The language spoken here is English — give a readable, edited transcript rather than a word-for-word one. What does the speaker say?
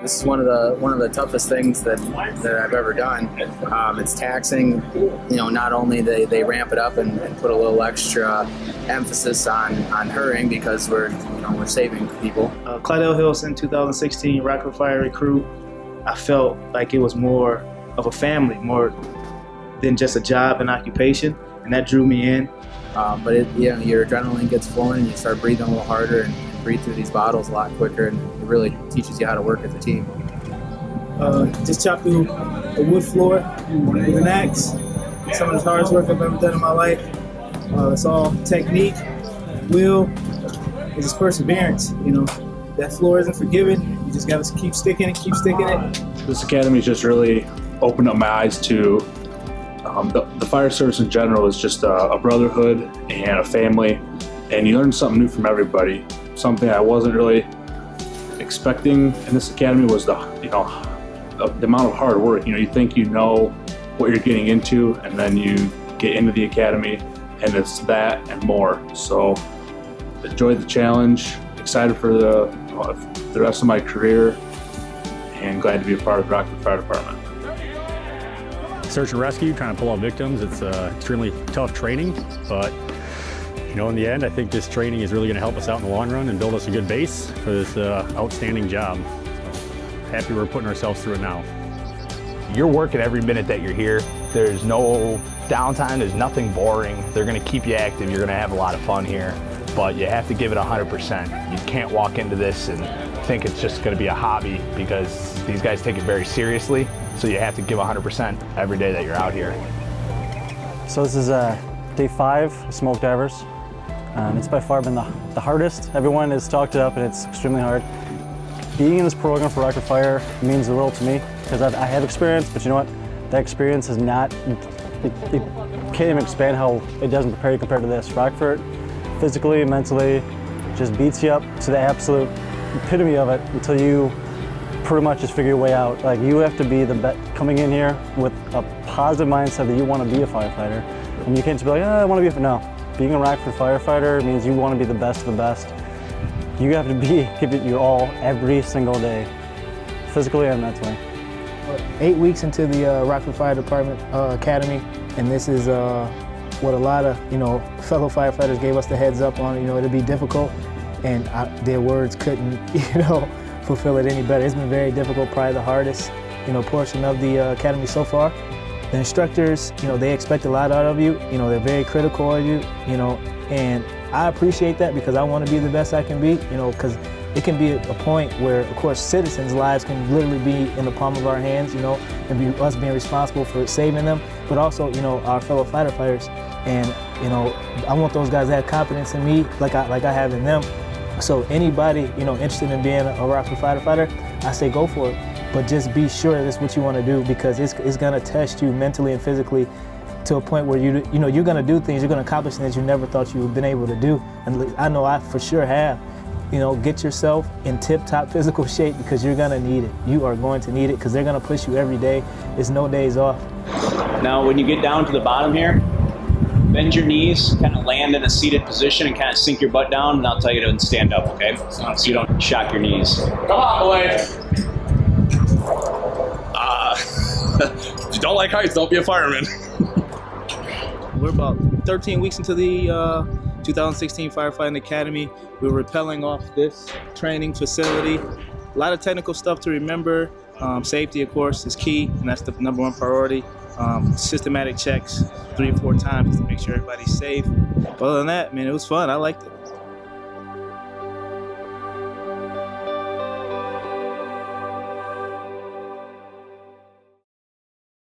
This is one of the toughest things that I've ever done. It's taxing. Not only they ramp it up and put a little extra emphasis on hurrying because we're saving people. Clydell Hilson, 2016 Rockford Fire recruit. I felt like it was more of a family, more than just a job and occupation, and that drew me in. But your adrenaline gets flowing and you start breathing a little harder and breathe through these bottles a lot quicker, and it really teaches you how to work as a team. Just chop through a wood floor with an axe. Some of the hardest work I've ever done in my life. It's all technique, will, it's just perseverance. That floor isn't forgiving. You just got to keep sticking it, keep sticking it. This academy just really opened up my eyes to the fire service in general is just a brotherhood and a family, and you learn something new from everybody. Something I wasn't really expecting in this academy was the amount of hard work. You think you know what you're getting into, and then you get into the academy, and it's that and more. So enjoyed the challenge, excited for the rest of my career, and glad to be a part of the Rockford Fire Department. Search and rescue, trying to pull out victims, it's extremely tough training, but in the end, I think this training is really going to help us out in the long run and build us a good base for this outstanding job. So happy we're putting ourselves through it now. You're working every minute that you're here. There's no downtime, there's nothing boring. They're going to keep you active, you're going to have a lot of fun here, but you have to give it 100%. You can't walk into this and think it's just going to be a hobby, because these guys take it very seriously, so you have to give 100% every day that you're out here. So this is day 5 of smoke divers. It's by far been the hardest. Everyone has talked it up and it's extremely hard. Being in this program for Rockford Fire means the world to me, because I have experience, but you know what? That experience is not, it can't even expand how it doesn't prepare you compared to this. Rockford, physically, mentally, just beats you up to the absolute epitome of it until you pretty much just figure your way out. Like, you have to be the best coming in here with a positive mindset that you want to be a firefighter. And you can't just be like, I want to be no. Being a Rockford firefighter means you want to be the best of the best. You have to give it your all every single day, physically and mentally. 8 weeks into the Rockford Fire Department Academy, and this is what a lot of fellow firefighters gave us the heads up on. It'd be difficult, and their words couldn't fulfill it any better. It's been very difficult, probably the hardest portion of the academy so far. The instructors, they expect a lot out of you. They're very critical of you. And I appreciate that, because I want to be the best I can be. Because it can be a point where, of course, citizens' lives can literally be in the palm of our hands. And be us being responsible for saving them, but also, our fellow firefighters. And I want those guys to have confidence in me, like I have in them. So anybody interested in being a Rockford firefighter, I say go for it. But just be sure that's what you want to do, because it's going to test you mentally and physically to a point where you're going to do things, you're going to accomplish things you never thought you would have been able to do. And I know I for sure have. Get yourself in tip-top physical shape, because you're going to need it. You are going to need it, because they're going to push you every day. There's no days off. Now, when you get down to the bottom here, bend your knees, kind of land in a seated position, and kind of sink your butt down, and I'll tell you to stand up, okay? So you don't shock your knees. Come on, boy. If you don't like heights, don't be a fireman. We're about 13 weeks into the 2016 Firefighting Academy. We're rappelling off this training facility. A lot of technical stuff to remember. Safety, of course, is key, and that's the #1 priority. Systematic checks 3 or 4 times just to make sure everybody's safe. But other than that, man, it was fun. I liked it.